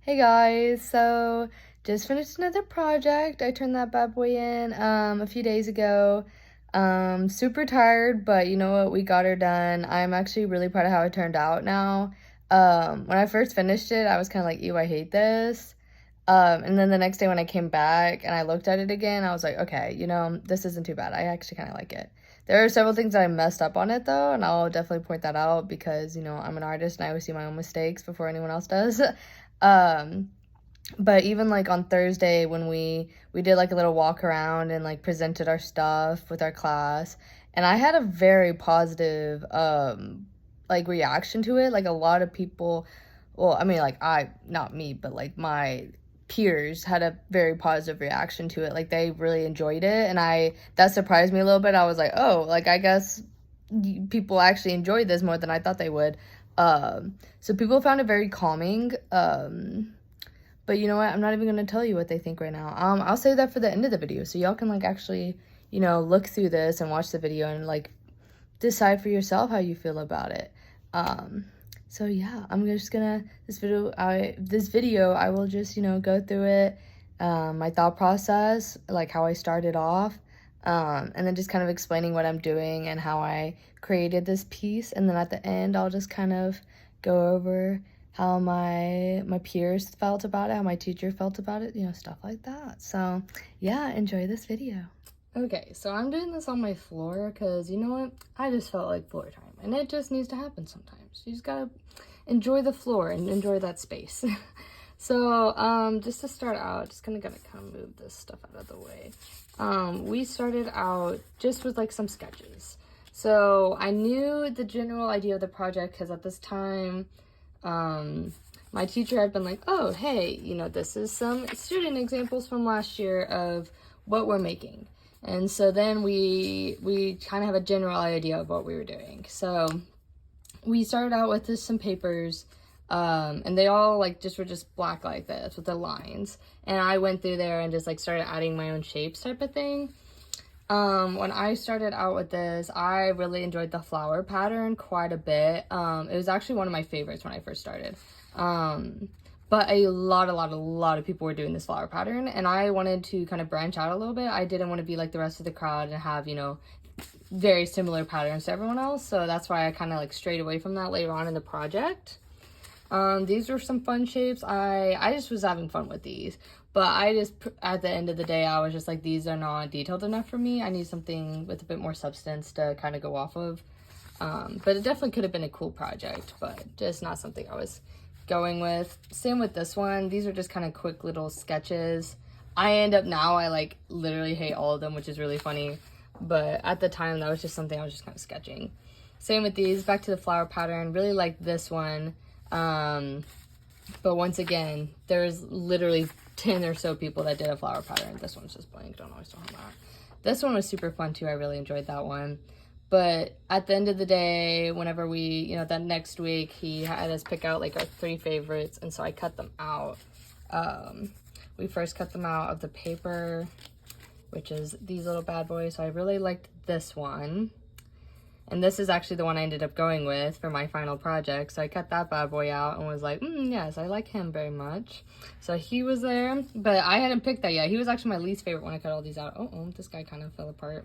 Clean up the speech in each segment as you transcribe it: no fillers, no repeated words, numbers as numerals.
Hey guys, so just finished another project. I turned that bad boy in a few days ago. Super tired, but you know what? We got her done. I'm actually really proud of how it turned out now. When I first finished it, I was kind of like, ew, I hate this. And then the next day when I came back and I looked at it again, I was like, okay, this isn't too bad. I actually kind of like it. There are several things that I messed up on it though, and I'll definitely point that out because, I'm an artist and I always see my own mistakes before anyone else does. Um, but even like on Thursday when we did like a little walk around and like presented our stuff with our class, and I had a very positive like reaction to it. Like a lot of people, well, I mean like not me, but like my peers had a very positive reaction to it. Like they really enjoyed it, and that surprised me a little bit. I was like, "Oh, like I guess people actually enjoyed this more than I thought they would." So people found it very calming. But you know what? I'm not even gonna tell you what they think right now. I'll save that for the end of the video, so y'all can like actually, look through this and watch the video and like decide for yourself how you feel about it. So yeah, I'm just gonna this video I will just go through it, my thought process, like how I started off, and then just kind of explaining what I'm doing and how I created this piece, and then at the end I'll just kind of go over how my peers felt about it, how my teacher felt about it, stuff like that. So yeah, enjoy this video. Okay, so I'm doing this on my floor because you know what? I just felt like floor time, and it just needs to happen sometimes. You just gotta enjoy the floor and enjoy that space. So just to start out, just gonna kind of move this stuff out of the way. We started out just with like some sketches. So I knew the general idea of the project because at this time, my teacher had been like, oh, hey, this is some student examples from last year of what we're making. And so then we kind of have a general idea of what we were doing. So we started out with just some papers, and they all were just black like this with the lines. And I went through there and just like started adding my own shapes type of thing. When I started out with this, I really enjoyed the flower pattern quite a bit. It was actually one of my favorites when I first started. But a lot of people were doing this flower pattern, and I wanted to kind of branch out a little bit. I didn't want to be like the rest of the crowd and have, very similar patterns to everyone else. So that's why I kind of like strayed away from that later on in the project. These were some fun shapes. I just was having fun with these. But at the end of the day, I was just like, these are not detailed enough for me. I need something with a bit more substance to kind of go off of. But it definitely could have been a cool project, but just not something I was going with. Same with this one. These are just kind of quick little sketches. I like literally hate all of them, which is really funny. But at the time, that was just something I was just kind of sketching. Same with these. Back to the flower pattern. Really like this one. But once again, there's literally 10 or so people that did a flower pattern. This one's just blank. Don't always talk about it. This one was super fun too. I really enjoyed that one. But at the end of the day, whenever we, that next week, he had us pick out like our 3 favorites. And so I cut them out. We first cut them out of the paper, which is these little bad boys. So I really liked this one. And this is actually the one I ended up going with for my final project. So I cut that bad boy out and was like, yes, I like him very much. So he was there, but I hadn't picked that yet. He was actually my least favorite when I cut all these out. Oh, this guy kind of fell apart,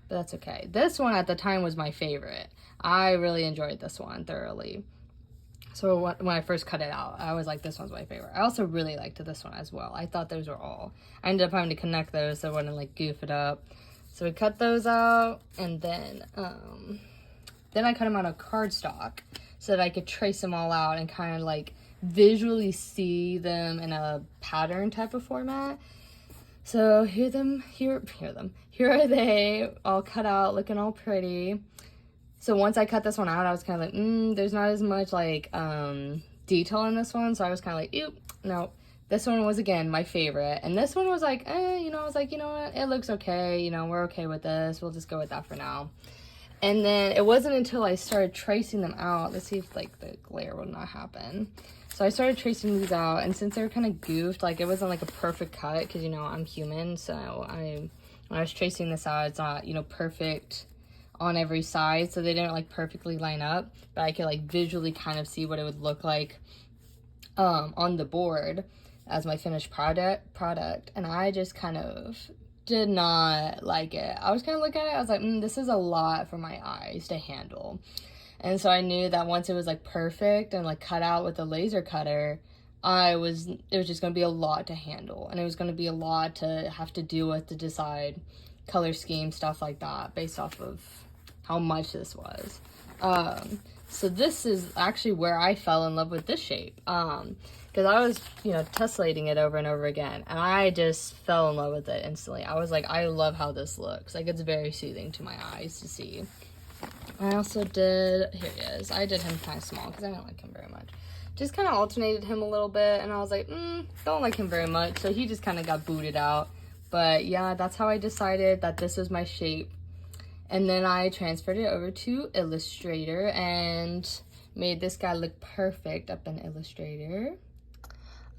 but that's okay. This one at the time was my favorite. I really enjoyed this one thoroughly. So when I first cut it out, I was like, this one's my favorite. I also really liked this one as well. I thought those were all. I ended up having to connect those so I wouldn't like goof it up. So we cut those out, and then I cut them out of cardstock so that I could trace them all out and kind of like visually see them in a pattern type of format. So here are they all cut out, looking all pretty. So once I cut this one out, I was kind of like, there's not as much like detail in this one. So I was kind of like, ew, no. This one was, again, my favorite. And this one was like, I was like, you know what? It looks okay. We're okay with this. We'll just go with that for now. And then it wasn't until I started tracing them out. Let's see if, like, the glare will not happen. So I started tracing these out. And since they were kind of goofed, like, it wasn't, like, a perfect cut. Because, I'm human. So when I was tracing this out, it's not, perfect on every side. So they didn't, like, perfectly line up. But I could, like, visually kind of see what it would look like on the board as my finished product, and I just kind of did not like it. I was kind of looking at it, I was like, this is a lot for my eyes to handle. And so I knew that once it was like perfect and like cut out with a laser cutter, it was just going to be a lot to handle, and it was going to be a lot to have to deal with to decide color scheme, stuff like that, based off of how much this was. So this is actually where I fell in love with this shape, because I was, tessellating it over and over again, and I just fell in love with it instantly. I was like, I love how this looks. Like, it's very soothing to my eyes to see. I also did, here he is, I did him kind of small because I don't like him very much. Just kind of alternated him a little bit, and I was like, don't like him very much, so he just kind of got booted out. But yeah, that's how I decided that this was my shape. And then I transferred it over to Illustrator and made this guy look perfect up in Illustrator.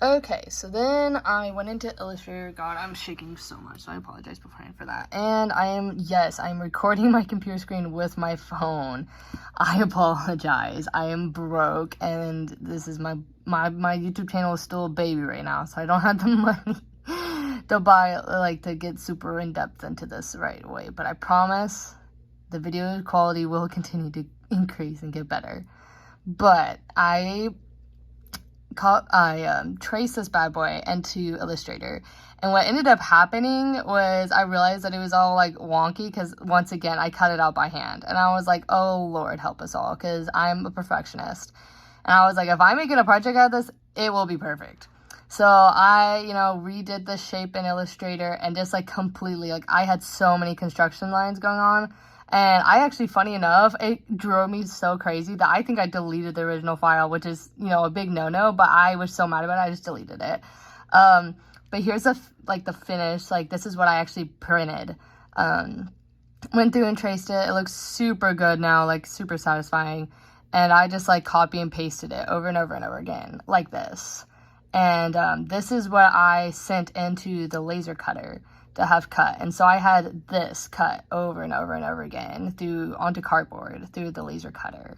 Okay, so then I went into Illustrator. God, I'm shaking so much, so I apologize beforehand for that. And I'm recording my computer screen with my phone. I apologize. I am broke, and this is my YouTube channel is still a baby right now, so I don't have the money to buy, to get super in-depth into this right away. But I promise the video quality will continue to increase and get better. But I traced this bad boy into Illustrator, and what ended up happening was I realized that it was all like wonky because once again I cut it out by hand, and I was like, oh Lord help us all, because I'm a perfectionist, and I was like, if I make it a project out of this, it will be perfect. So I redid the shape in Illustrator, and just like completely, like, I had so many construction lines going on. And I actually, funny enough, it drove me so crazy that I think I deleted the original file, which is, a big no-no, but I was so mad about it, I just deleted it. But here's the finish, like, this is what I actually printed. Went through and traced it. It looks super good now, like, super satisfying. And I just, like, copy and pasted it over and over and over again, like this. And this is what I sent into the laser cutter to have cut, and so I had this cut over and over and over again onto cardboard through the laser cutter.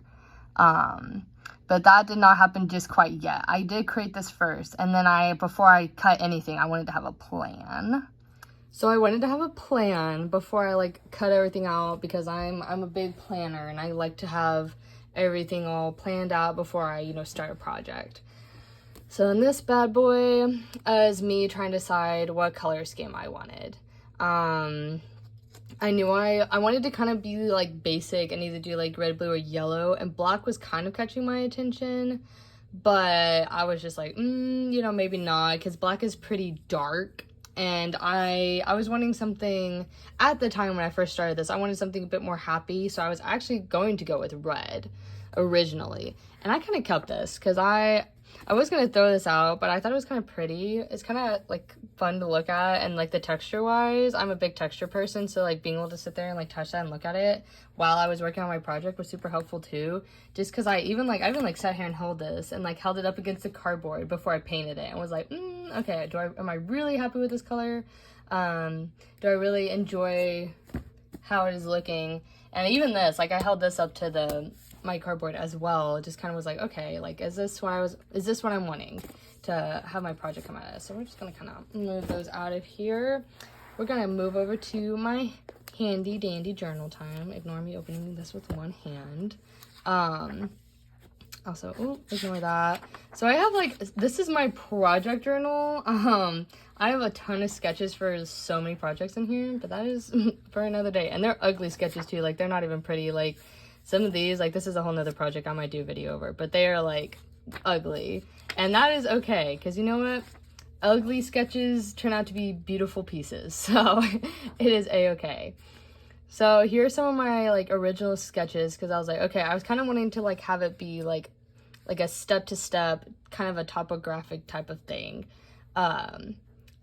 But that did not happen just quite yet. I did create this first, and then before I cut anything, I wanted to have a plan. So I wanted to have a plan before I cut everything out, because I'm a big planner, and I like to have everything all planned out before I start a project. So in this bad boy is me trying to decide what color scheme I wanted. I knew I wanted to kind of be basic and either do red, blue, or yellow, and black was kind of catching my attention, but I was just like, maybe not, because black is pretty dark, and I was wanting something, at the time when I first started this, I wanted something a bit more happy, so I was actually going to go with red originally, and I kind of kept this because I was going to throw this out, but I thought it was kind of pretty. It's kind of fun to look at, and the texture wise, I'm a big texture person, so being able to sit there and touch that and look at it while I was working on my project was super helpful too. Just because I even sat here and held this and held it up against the cardboard before I painted it and was like, okay, am I really happy with this color? Do I really enjoy how it is looking? And even this, I held this up to my cardboard as well. It just kind of was like, okay, is this what I'm wanting to have my project come out of? So we're just gonna kind of move those out of here. We're gonna move over to my handy dandy journal time. Ignore me opening this with one hand. Also, ignore that. So I have this is my project journal. I have a ton of sketches for so many projects in here, but that is for another day. And they're ugly sketches too. They're not even pretty. Some of these, this is a whole nother project I might do a video over, but they are ugly, and that is okay, because you know what, ugly sketches turn out to be beautiful pieces, so it is a-okay. So here are some of my original sketches, because I was okay, I was kind of wanting to have it be like a step-to-step kind of a topographic type of thing,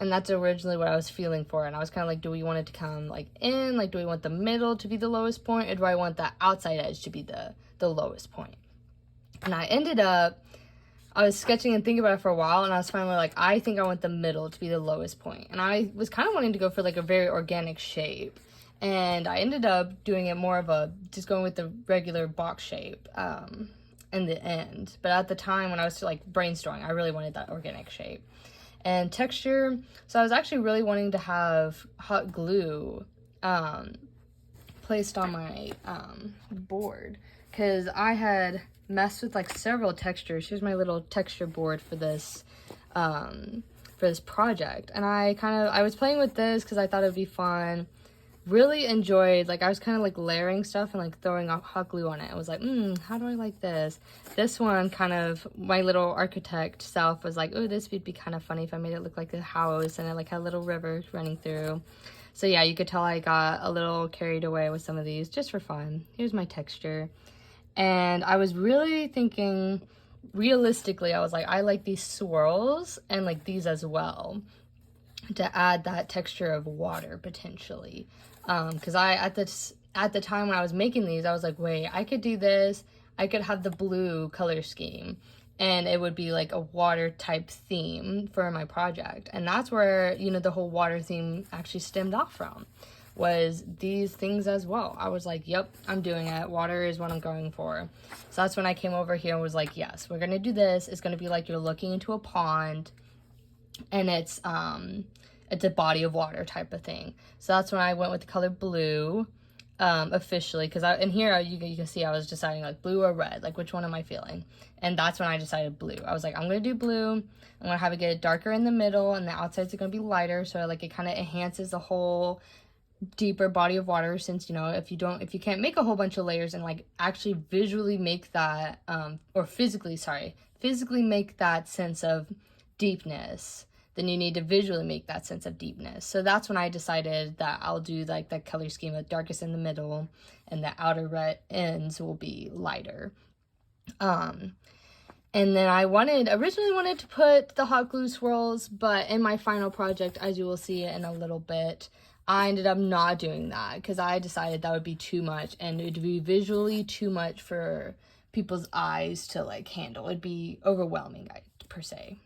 and that's originally what I was feeling for. And I was kind of do we want it to come in? Do we want the middle to be the lowest point? Or do I want the outside edge to be the lowest point? And I was sketching and thinking about it for a while. And I was finally I think I want the middle to be the lowest point. And I was kind of wanting to go for a very organic shape. And I ended up doing it more of just going with the regular box shape. in the end. But at the time when I was like brainstorming, I really wanted that organic shape. And texture, so I was actually really wanting to have hot glue placed on my board, because I had messed with like several textures. Here's my little texture board for this project, and I was playing with this because I thought it'd be fun. Really enjoyed, like, I was kind of like layering stuff and like throwing hot glue on it. I was like, how do I like this? This one, kind of, my little architect self was like, oh, this would be kind of funny if I made it look like a house and it like had a little river running through. So yeah, you could tell I got a little carried away with some of these just for fun. Here's my texture. And I was really thinking, realistically, I was like, I like these swirls and like these as well, to add that texture of water potentially. Because at the time when I was making these, I was like, wait, I could do this. I could have the blue color scheme, and it would be like a water type theme for my project. And that's where, you know, the whole water theme actually stemmed off from, was these things as well. I was like, yep, I'm doing it. Water is what I'm going for. So that's when I came over here and was like, yes, we're gonna do this. It's gonna be like you're looking into a pond, and it's a body of water type of thing. So that's when I went with the color blue, officially, because in here you can see I was deciding like blue or red, like which one am I feeling, and that's when I decided blue. I was like, I'm gonna do blue. I'm gonna have it get darker in the middle, and the outsides are gonna be lighter, so like it kind of enhances the whole deeper body of water, since, you know, if you can't make a whole bunch of layers and like actually visually make that or physically make that sense of deepness, then you need to visually make that sense of deepness. So that's when I decided that I'll do like the color scheme of darkest in the middle, and the outer red ends will be lighter. And then I originally wanted to put the hot glue swirls, but in my final project, as you will see in a little bit, I ended up not doing that because I decided that would be too much, and it would be visually too much for people's eyes to like handle. It'd be overwhelming, per se.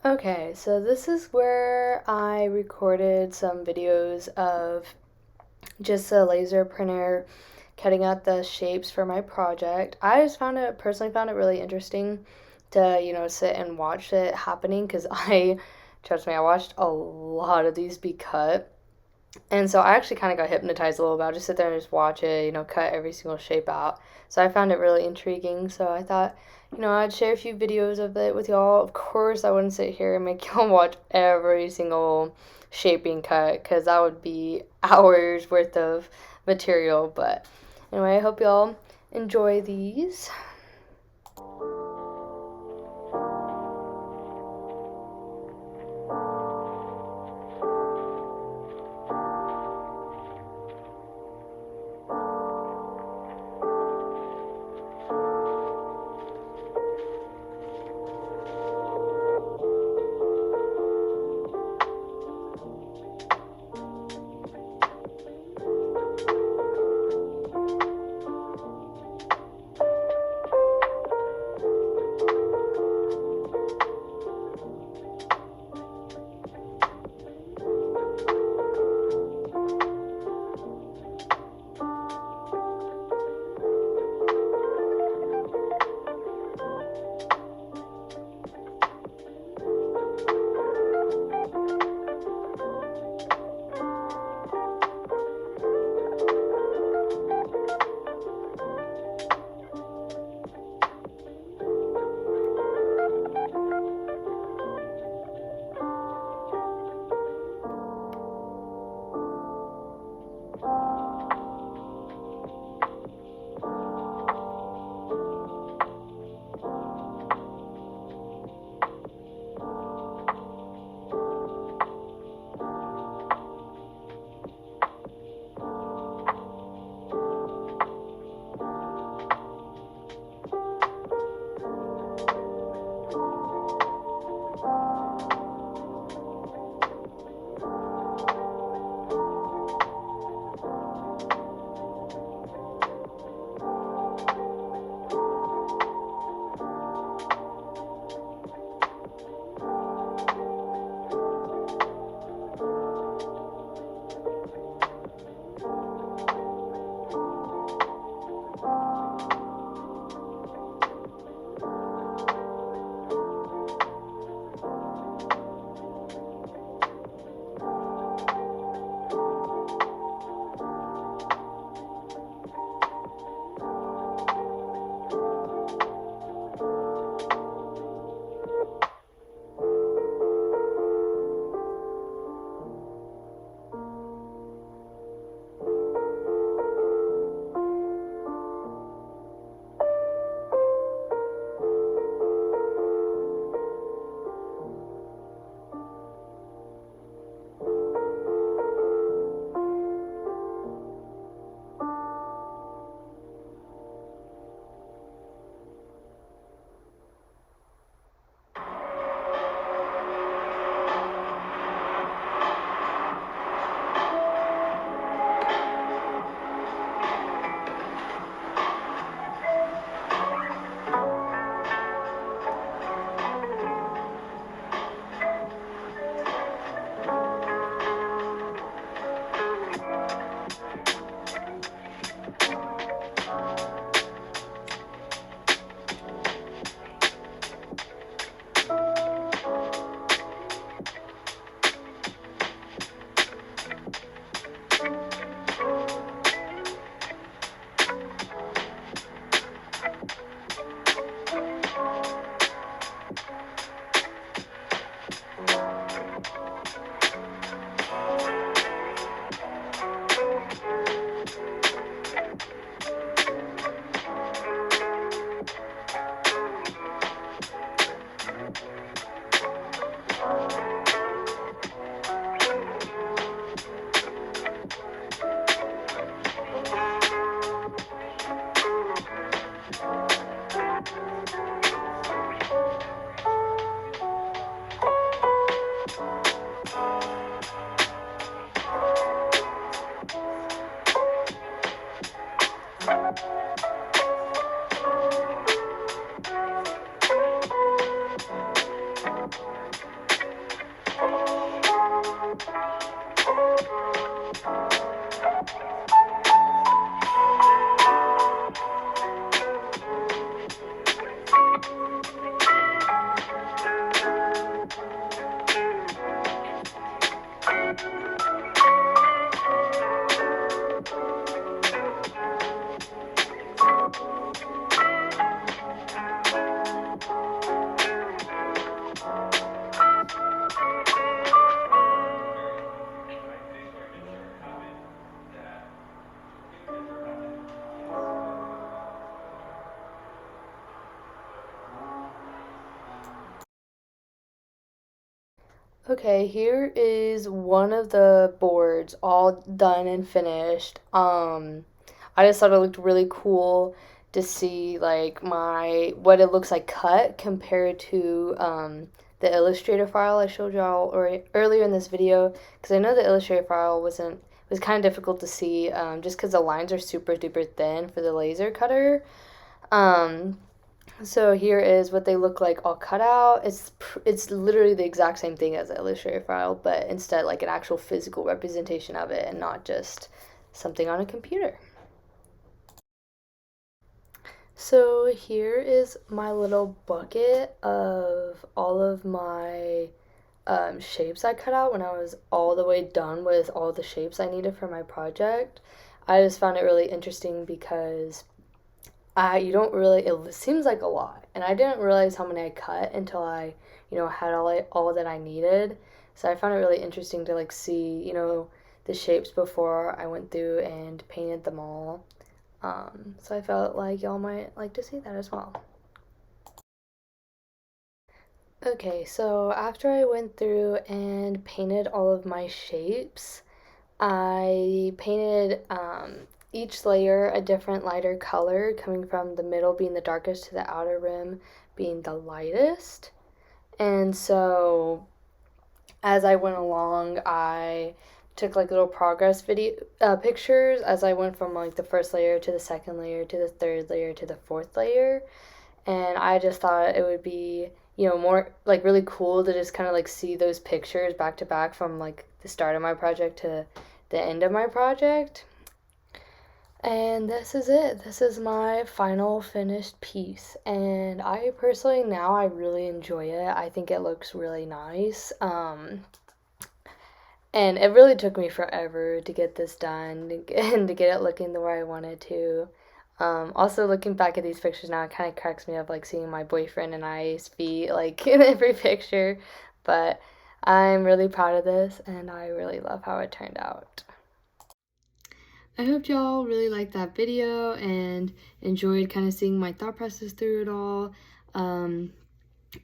Okay, so this is where I recorded some videos of just a laser printer cutting out the shapes for my project. I just personally found it really interesting to, you know, sit and watch it happening, because trust me, I watched a lot of these be cut. And so I actually kind of got hypnotized a little bit. I'll just sit there and just watch it, you know, cut every single shape out. So I found it really intriguing. So I thought, you know, I'd share a few videos of it with y'all. Of course, I wouldn't sit here and make y'all watch every single shape being cut, because that would be hours worth of material. But anyway, I hope y'all enjoy these. Okay, here is one of the boards all done and finished. I just thought it looked really cool to see like my what it looks like cut compared to the Illustrator file I showed y'all earlier in this video, because I know the Illustrator file was kind of difficult to see, just because the lines are super duper thin for the laser cutter. Um, so here is what they look like all cut out. It's literally the exact same thing as the Illustrator file, but instead like an actual physical representation of it and not just something on a computer. So here is my little bucket of all of my shapes I cut out when I was all the way done with all the shapes I needed for my project. I just found it really interesting because you don't really, it seems like a lot. And I didn't realize how many I cut until I, had all that I needed. So I found it really interesting to like see, the shapes before I went through and painted them all. So I felt like y'all might like to see that as well. Okay, so after I went through and painted all of my shapes, I painted each layer a different lighter color, coming from the middle being the darkest to the outer rim being the lightest. And so as I went along, I took like little progress video pictures as I went from like the first layer to the second layer to the third layer to the fourth layer. And I just thought it would be, more like really cool to just kind of like see those pictures back to back from like the start of my project to the end of my project. And this is it. This is my final finished piece. And I personally now I really enjoy it. I think it looks really nice. And it really took me forever to get this done and to get it looking the way I wanted to. Also, looking back at these pictures now, it kind of cracks me up, like seeing my boyfriend and I's feet, like in every picture. But I'm really proud of this, and I really love how it turned out. I hope y'all really liked that video and enjoyed kind of seeing my thought process through it all.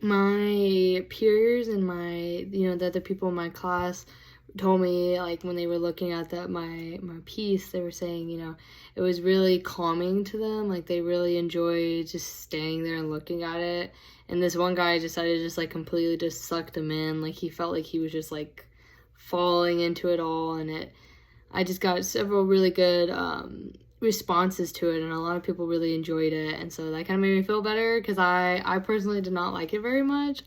My peers and the other people in my class told me, like, when they were looking at my piece, they were saying, it was really calming to them. Like, they really enjoyed just standing there and looking at it. And this one guy decided to just, like, completely just suck them in. Like, he felt like he was just, like, falling into it all. And I just got several really good responses to it, and a lot of people really enjoyed it. And so that kind of made me feel better, because I personally did not like it very much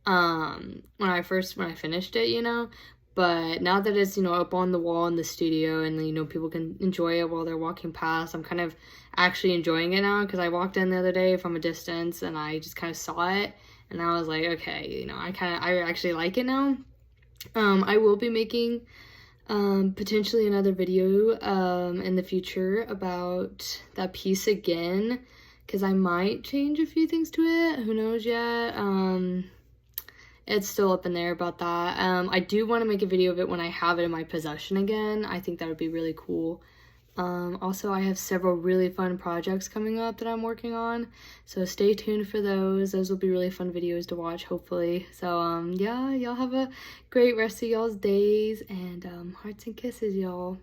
when I finished it, but now that it's, up on the wall in the studio and, people can enjoy it while they're walking past, I'm kind of actually enjoying it now, because I walked in the other day from a distance and I just kind of saw it and I was like, okay, I actually like it now. I will be making potentially another video in the future about that piece again, because I might change a few things to it. Who knows yet? It's still up in there about that. I do want to make a video of it when I have it in my possession again. I think that would be really cool. Also, I have several really fun projects coming up that I'm working on, so stay tuned for those. Those will be really fun videos to watch, hopefully. So, yeah, y'all have a great rest of y'all's days, and hearts and kisses, y'all.